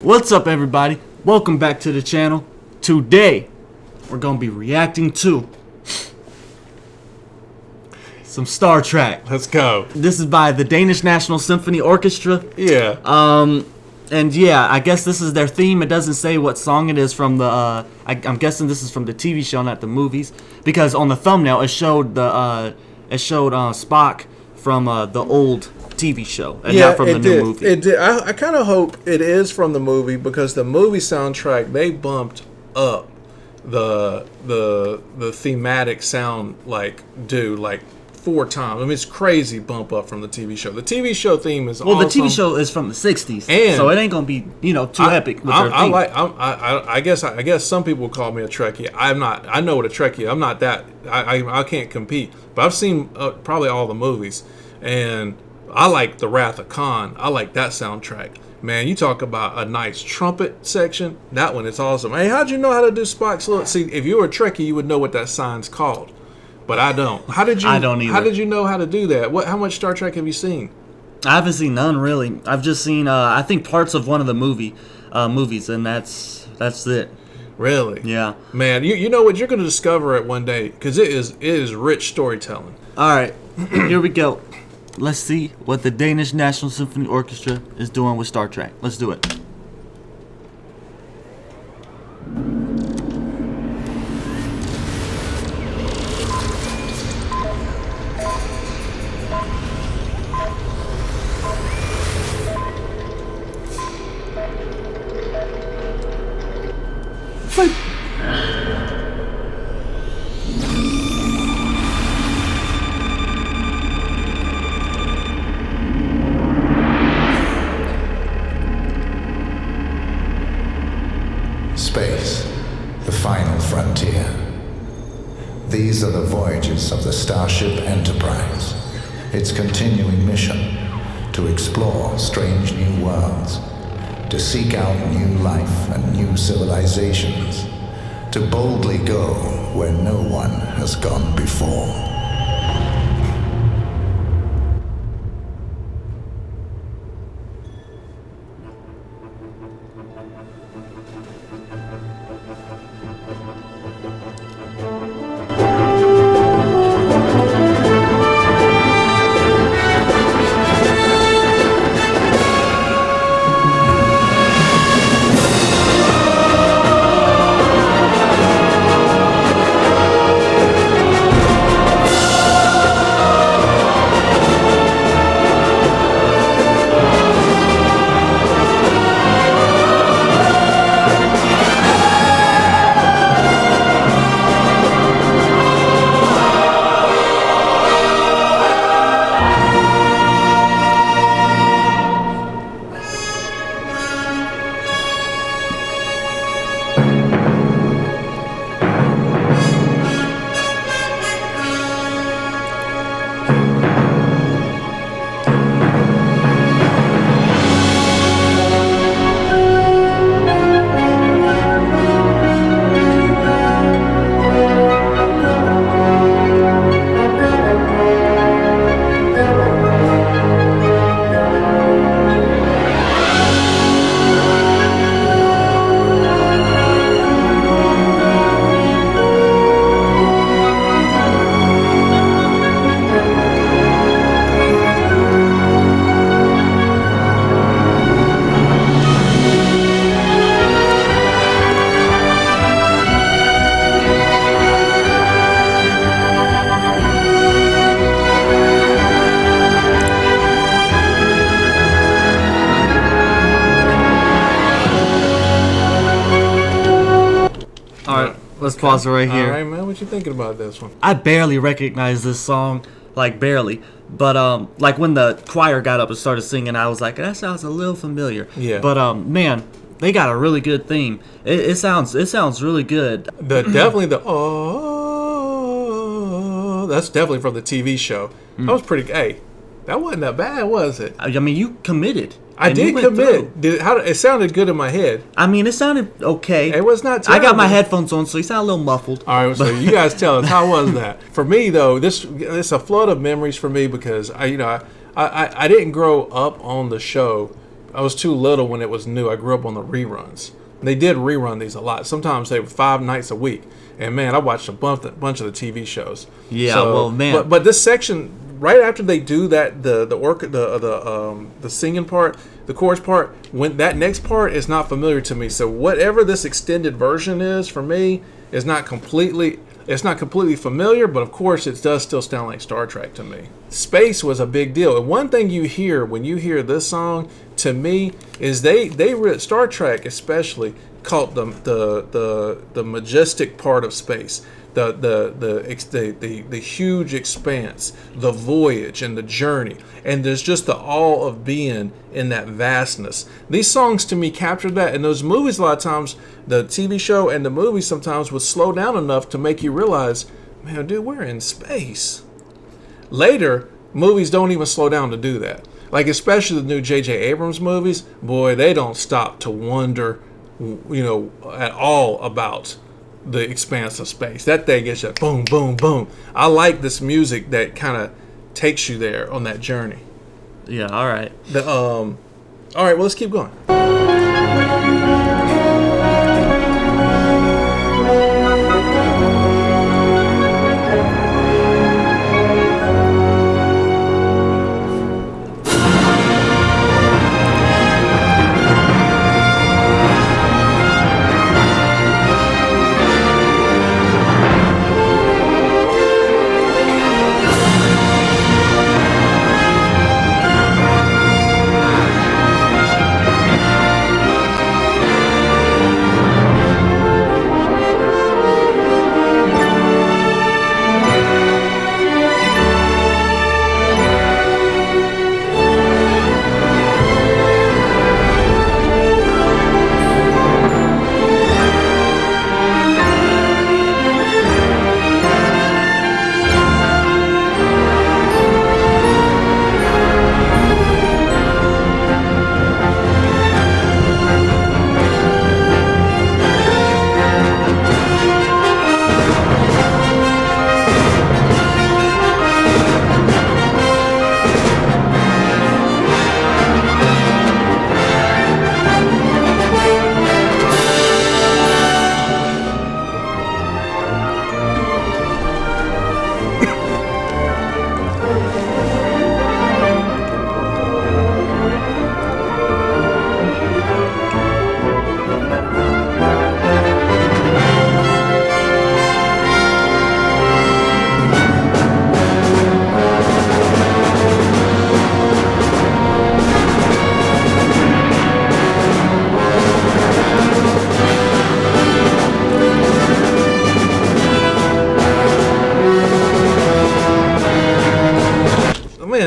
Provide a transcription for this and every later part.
What's up, everybody? Welcome back to the channel. Today we're gonna be reacting to some Star Trek. Let's go. This is by the Danish National Symphony Orchestra. Yeah. And yeah, I guess this is their theme. It doesn't say what song it is from the I'm guessing this is from the TV show, not the movies, because on the thumbnail it showed Spock from the old TV show and not from the new movie. It did. I kind of hope it is from the movie, because the movie soundtrack, they bumped up the thematic sound like 4 times. I mean, it's crazy bump up from the TV show. The TV show theme is awesome. The TV show is from the '60s, and so it ain't gonna be too epic with their theme. I guess some people would call me a Trekkie. I'm not. I know what a Trekkie. I'm not that. I can't compete. But I've seen probably all the movies, and I like The Wrath of Khan. I like that soundtrack. Man, you talk about a nice trumpet section. That one is awesome. Hey, how'd you know how to do Spock's little... See, if you were a Trekkie, you would know what that sign's called. But I don't. How did you... I don't either. How did you know how to do that? How much Star Trek have you seen? I haven't seen none, really. I've just seen, I think, parts of one of the movies, and that's it. Really? Yeah. Man, you know what? You're going to discover it one day, because it is rich storytelling. All right, here we go. Let's see what the Danish National Symphony Orchestra is doing with Star Trek. Let's do it. Space, the final frontier. These are the voyages of the Starship Enterprise. Its continuing mission, to explore strange new worlds, to seek out new life and new civilizations, to boldly go where no one has gone before. Let's pause it right here. All right, man. What you thinking about this one? I barely recognize this song, like barely. But like when the choir got up and started singing, I was like, that sounds a little familiar. Yeah. But man, they got a really good theme. It sounds really good. Definitely the that's definitely from the TV show. That was pretty. Hey, that wasn't that bad, was it? I mean, you committed. I did commit. It sounded good in my head. I mean, it sounded okay. It was not terrible. I got my headphones on, so you sound a little muffled. All right, so you guys tell us, how was that? For me, though, it's a flood of memories for me, because I didn't grow up on the show. too little when it was new. I grew up on the reruns. They did rerun these a lot. Sometimes they were 5 nights a week. And man, I watched a bunch of the TV shows. Yeah, well, man. But this section, right after they do that, the singing part, the chorus part, when that next part is not familiar to me. So whatever this extended version is for me is not completely. It's not completely familiar, but of course it does still sound like Star Trek to me. Space was a big deal. And one thing you hear when you hear this song, to me, is Star Trek especially called the majestic part of space. The huge expanse, the voyage and the journey, and there's just the awe of being in that vastness. These songs to me captured that, and those movies a lot of times, the TV show and the movie sometimes would slow down enough to make you realize, man, dude, we're in space. Later, movies don't even slow down to do that. Like especially the new J.J. Abrams movies, boy, they don't stop to wonder, at all about the expanse of space. That thing gets you boom, boom, boom. I like this music that kind of takes you there on that journey. Yeah, all right. All right, well, let's keep going.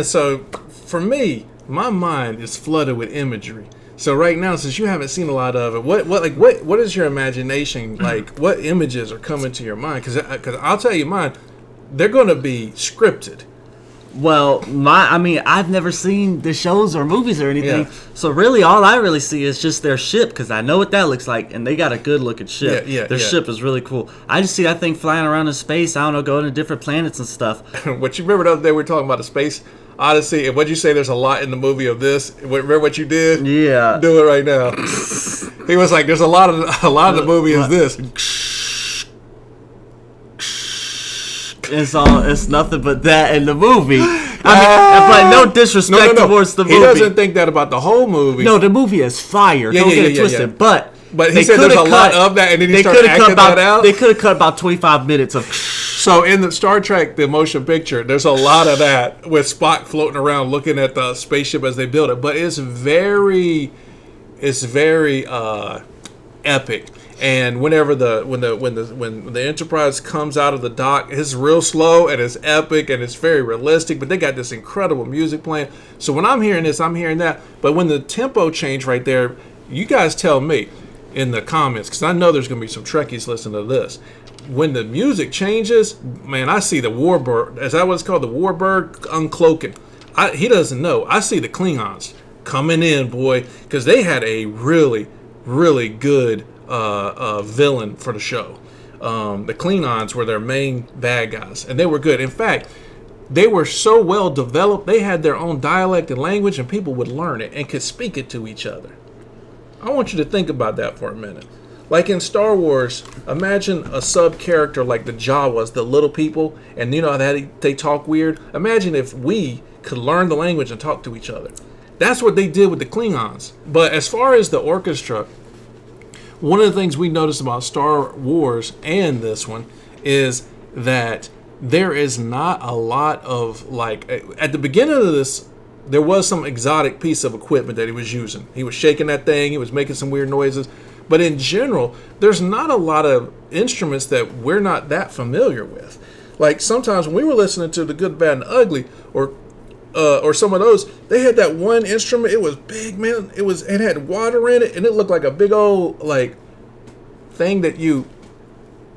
So for me, my mind is flooded with imagery. So right now, since you haven't seen a lot of it, what is your imagination like? What images are coming to your mind? Because I'll tell you mine, they're going to be scripted. Well, I've never seen the shows or movies or anything, Yeah. so really all I really see is just their ship, because I know what that looks like, and they got a good looking ship. Their ship is really cool. I just see that thing flying around in space, I don't know, going to different planets and stuff. What you remember the other day we were talking about the Space Odyssey, and what'd you say, there's a lot in the movie of this? Remember what you did? Yeah. Do it right now. He was like, there's a lot of the movie is this. It's nothing but that in the movie. But no disrespect towards the movie. He doesn't think that about the whole movie. No, the movie is fire. Don't get it twisted. But he said there's a lot of that, and then he started acting that out. They could have cut about 25 minutes of. So in the Star Trek, the motion picture, there's a lot of that with Spock floating around looking at the spaceship as they build it. But it's very epic. And whenever when the Enterprise comes out of the dock, it's real slow and it's epic and it's very realistic. But they got this incredible music playing. So when I'm hearing this, I'm hearing that. But when the tempo change right there, you guys tell me in the comments, because I know there's going to be some Trekkies listening to this. When the music changes, man, I see the Warbird. Is that what it's called? The Warbird uncloaking. He doesn't know. I see the Klingons coming in, boy, because they had a really, really good villain for the show. The Klingons were their main bad guys, and they were good. In fact, they were so well developed. They had their own dialect and language, and people would learn it and could speak it to each other. I want you to think about that for a minute. Like in Star Wars, imagine a sub-character like the Jawas, the little people, and you know that they talk weird. Imagine if we could learn the language and talk to each other. That's what they did with the Klingons. But as far as the orchestra, one of the things we noticed about Star Wars and this one is that there is not a lot of, like, at the beginning of this, there was some exotic piece of equipment that he was using. He was shaking that thing, he was making some weird noises. But in general, there's not a lot of instruments that we're not that familiar with. Like sometimes when we were listening to The Good, Bad, and Ugly, or some of those, they had that one instrument. It was big, man. It had water in it, and it looked like a big old like thing that you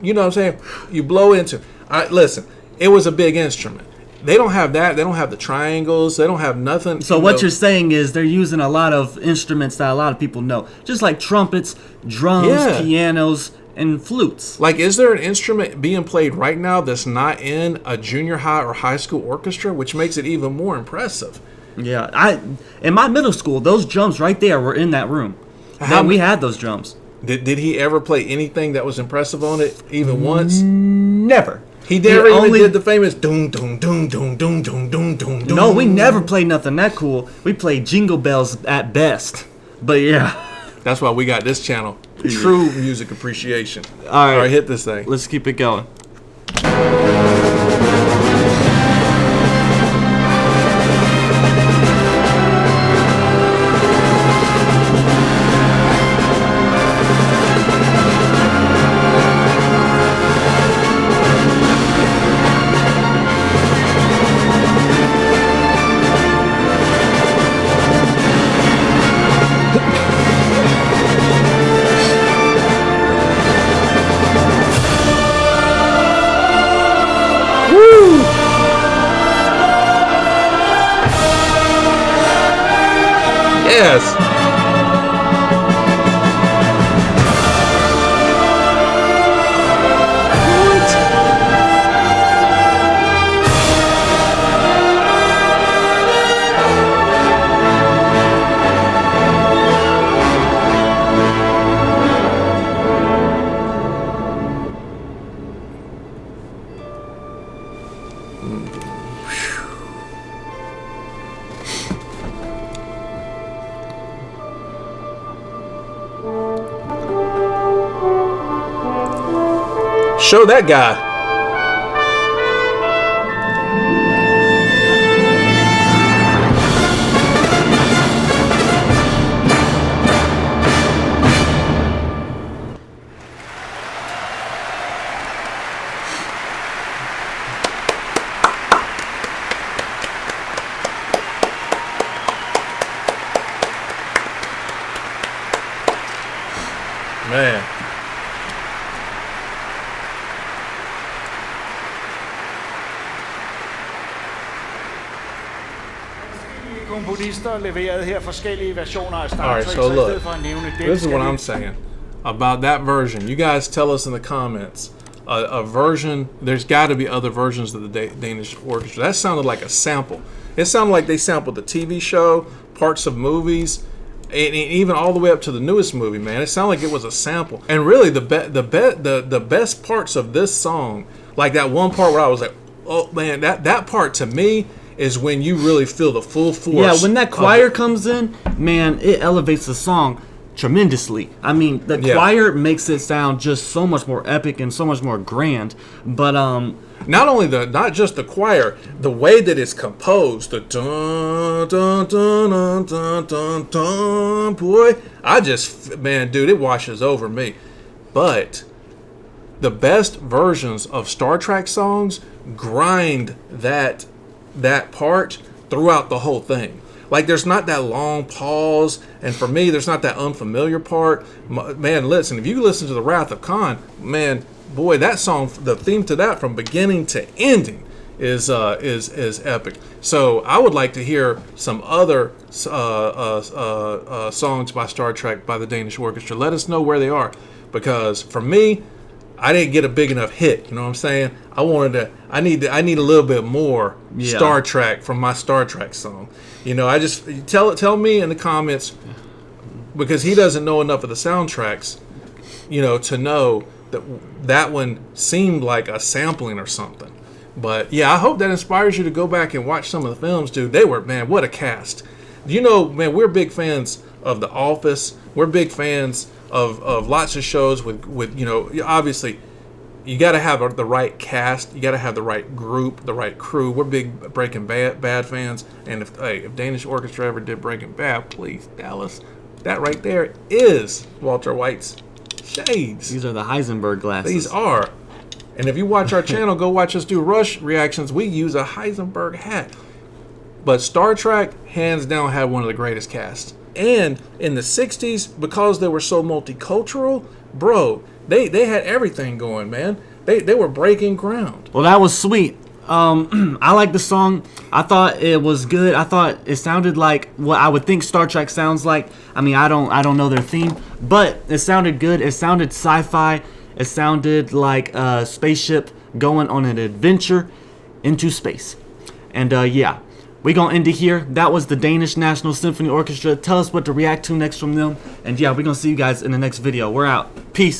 know what I'm saying, you blow into. Listen, it was a big instrument. They don't have that. They don't have the triangles. They don't have nothing. So what you're saying is they're using a lot of instruments that a lot of people know, just like trumpets, drums, pianos, and flutes. Like, is there an instrument being played right now that's not in a junior high or high school orchestra, which makes it even more impressive? Yeah, in my middle school, those drums right there were in that room. We had those drums. Did he ever play anything that was impressive on it, even once? Never. He never even did the famous doom doom doom doom doom doom doom doom doom. No, we never played nothing that cool. We played jingle bells at best. But yeah. That's why we got this channel. True music appreciation. All right, hit this thing. Let's keep it going. Yes. Show that guy. Man. Komponister leverede her forskellige versioner af Star Alright, Trek, so så i look, stedet for at nævne den, this is what I'm saying about that version. You guys tell us in the comments a version. There's got to be other versions of the Danish Orchestra. That sounded like a sample. It sounded like they sampled the TV show, parts of movies, and even all the way up to the newest movie. Man, it sounded like it was a sample. And really, the best parts of this song, like that one part where I was like, oh man, that part to me is when you really feel the full force. Yeah, when that choir comes in, man, it elevates the song tremendously. I mean, the choir makes it sound just so much more epic and so much more grand. But not just the choir, the way that it's composed, the dun dun dun dun dun dun dun, boy, dude, it washes over me. But the best versions of Star Trek songs grind that part throughout the whole thing. Like, there's not that long pause, and for me, there's not that unfamiliar part. Man, listen, if you listen to The Wrath of Khan, man, boy, that song, the theme to that from beginning to ending is epic. So I would like to hear some other songs by Star Trek by the Danish Orchestra. Let us know where they are, because for me, I didn't get a big enough hit. You know what I'm saying? I need a little bit more Star Trek from my Star Trek song. You know, I just tell me in the comments, because he doesn't know enough of the soundtracks, you know, to know that one seemed like a sampling or something. But yeah, I hope that inspires you to go back and watch some of the films, dude. They were, man, what a cast. You know, man, we're big fans of The Office. We're big fans of lots of shows with you know, obviously you got to have the right cast, you got to have the right group, the right crew. We're big Breaking Bad fans, and if Danish Orchestra ever did Breaking Bad, please, Dallas, that right there is Walter White's shades. These are the Heisenberg glasses. These are. And if you watch our channel, go watch us do Rush reactions. We use a Heisenberg hat. But Star Trek, hands down, had one of the greatest casts. And in the 60s, because they were so multicultural, bro, they had everything going, man. They were breaking ground. Well, that was sweet. I like the song. I thought it was good. I thought it sounded like what I would think Star Trek sounds like. I mean, I don't know their theme, but it sounded good. It sounded sci-fi. It sounded like a spaceship going on an adventure into space. And yeah, we're going to end it here. That was the Danish National Symphony Orchestra. Tell us what to react to next from them. And yeah, we're going to see you guys in the next video. We're out. Peace.